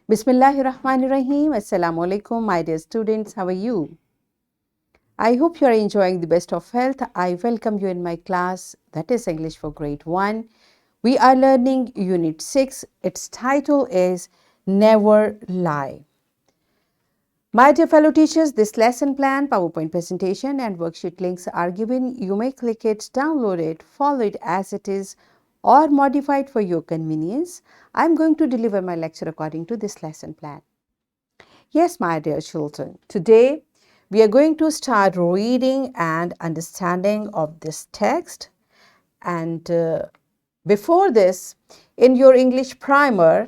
Bismillahirrahmanirrahim. Assalamu alaikum, my dear students. How are you? I hope you are enjoying the best of health. I welcome you in my class, that is English for Grade 1. We are learning Unit 6. Its title is Never Lie. My dear fellow teachers, this lesson plan, PowerPoint presentation and worksheet links are given. You may click it, download it, follow it as it is or modify it for your convenience. I am going to deliver my lecture according to this lesson plan. Yes, my dear children, today we are going to start reading and understanding of this text. And before this, in your English primer,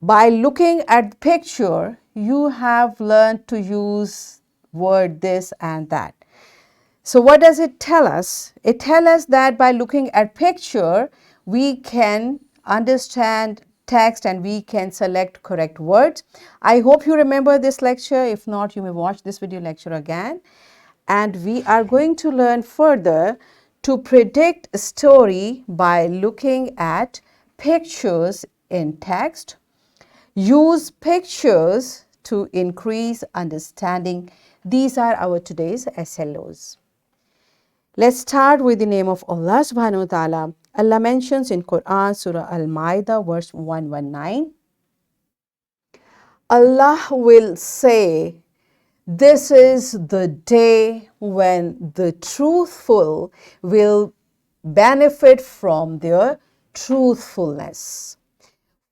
by looking at the picture, you have learned to use word this and that. So what does it tell us? It tells us that by looking at picture, we can understand text and we can select correct words. I hope you remember this lecture. If not, you may watch this video lecture again. And we are going to learn further to predict a story by looking at pictures in text. Use pictures to increase understanding. These are our today's SLOs. Let's start with the name of Allah subhanahu wa ta'ala. Allah mentions in Quran, Surah Al-Ma'idah, verse 119. Allah will say, this is the day when the truthful will benefit from their truthfulness.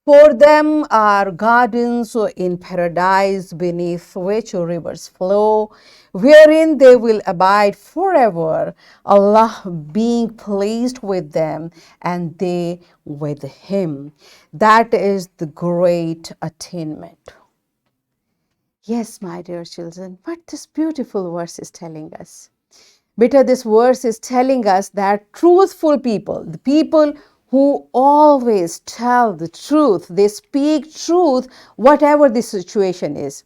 For them are gardens in paradise beneath which rivers flow, wherein they will abide forever, Allah being pleased with them and they with Him. That is the great attainment. Yes, my dear children, what this beautiful verse is telling us. Beta, this verse is telling us that truthful people, the people who always tell the truth, they speak truth, whatever the situation is.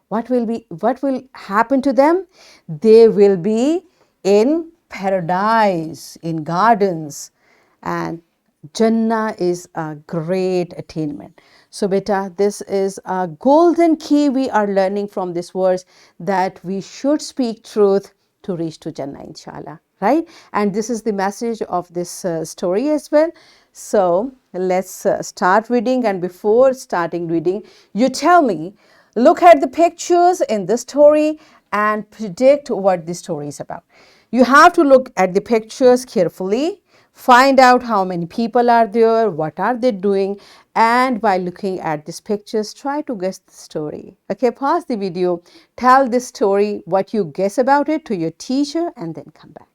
What will happen to them? They will be in paradise, in gardens, and Jannah is a great attainment. So beta, this is a golden key we are learning from this verse, that we should speak truth to reach to Jannah, inshallah, right? And this is the message of this story as well. So let's start reading. And before starting reading, you tell me, look at the pictures in the story and predict what the story is about. You have to look at the pictures carefully, find out how many people are there, what are they doing, and by looking at these pictures, try to guess the story. Okay, pause the video, tell this story, what you guess about it to your teacher, and then come back.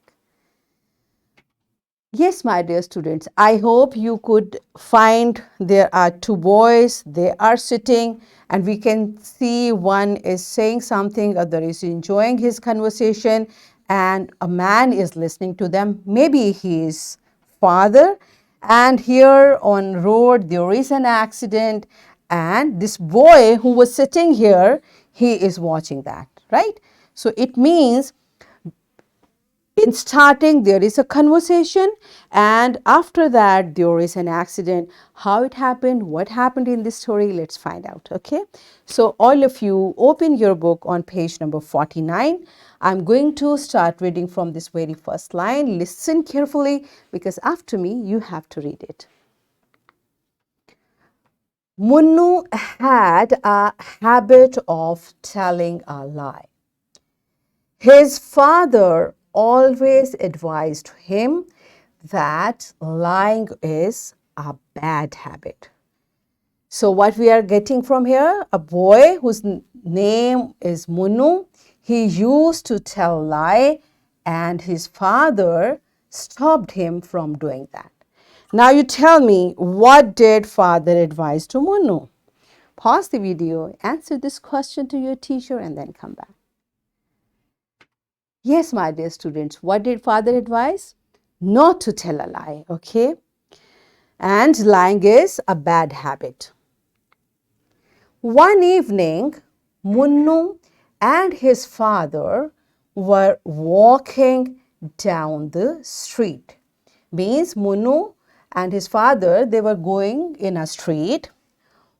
Yes, my dear students, I hope you could find there are two boys, they are sitting, and we can see one is saying something, other is enjoying his conversation, and a man is listening to them. Maybe he is father, and here on road there is an accident, and this boy who was sitting here, he is watching that, right? So it means in starting there is a conversation, and after that there is an accident. How it happened, what happened in this story, let's find out. Okay, so all of you open your book on page number 49. I'm going to start reading from this very first line. Listen carefully, because after me you have to read it. Munnu had a habit of telling a lie. His father always advised him that lying is a bad habit. So what we are getting from here, a boy whose name is Munnu, he used to tell lie, and his father stopped him from doing that. Now you tell me, what did father advise to Munnu? Pause the video, answer this question to your teacher, and then come back. Yes, my dear students, what did father advise? Not to tell a lie, okay? And lying is a bad habit. One evening, Munnu and his father were walking down the street. Means Munnu and his father, they were going in a street.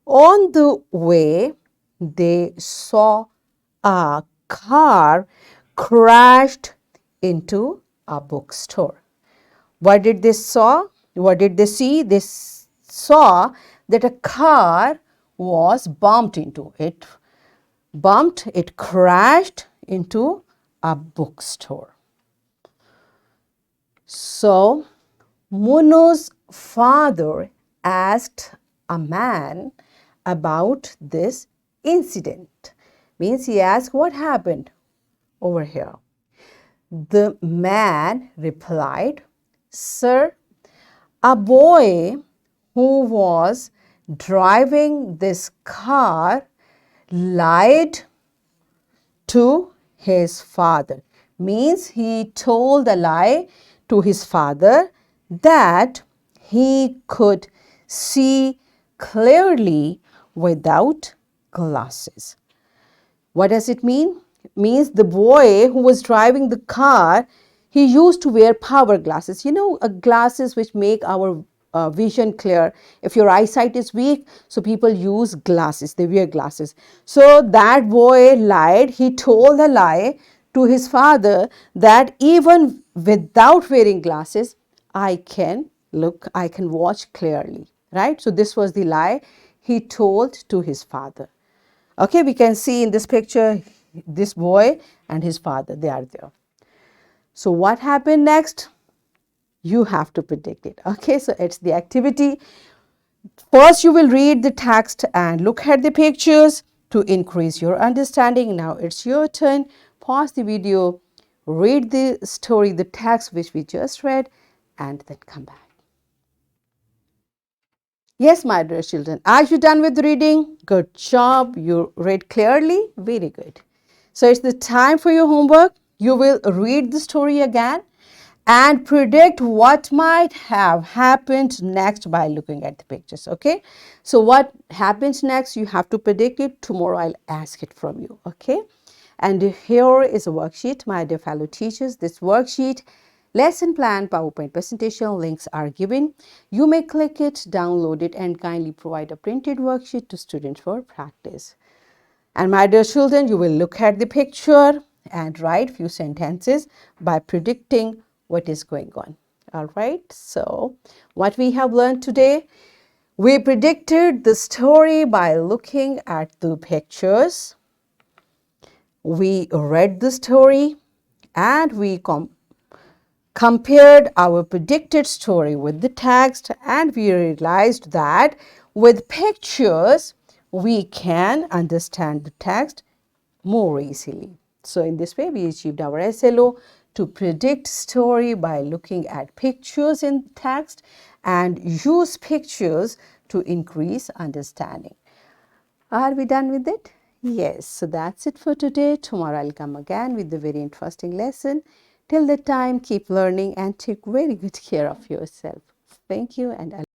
On the way, they saw a car crashed into a bookstore. What did they saw? What did they see? They saw that a car was bumped into. It crashed into a bookstore. So Muno's father asked a man about this incident. Means he asked, what happened over here? The man replied, Sir, a boy who was driving this car lied to his father. Means he told a lie to his father that he could see clearly without glasses. What does it mean? It means the boy who was driving the car, he used to wear power glasses. You know, glasses which make our vision clear. If your eyesight is weak, so people use glasses, they wear glasses. So that boy lied, he told a lie to his father that even without wearing glasses, I can look, I can watch clearly, right? So this was the lie he told to his father. Okay, we can see in this picture, this boy and his father, they are there. So what happened next? You have to predict it. Okay, so it's the activity. First, you will read the text and look at the pictures to increase your understanding. Now it's your turn. Pause the video, read the story, the text which we just read, and then come back. Yes, my dear children, are you done with reading? Good job. You read clearly. Very good. So it's the time for your homework. You will read the story again and predict what might have happened next by looking at the pictures. Okay. So what happens next, you have to predict it. Tomorrow I'll ask it from you. Okay. And here is a worksheet, my dear fellow teachers. This worksheet, lesson plan, PowerPoint presentation links are given. You may click it, download it, and kindly provide a printed worksheet to students for practice. And my dear children, you will look at the picture and write few sentences by predicting what is going on. All right. So what we have learned today, we predicted the story by looking at the pictures. We read the story and we compared our predicted story with the text, and we realized that with pictures we can understand the text more easily. So in this way we achieved our SLO to predict story by looking at pictures in text and use pictures to increase understanding. Are we done with it? Yes. So that's it for today. Tomorrow I'll come again with a very interesting lesson. Till that time, keep learning and take very good care of yourself. Thank you, and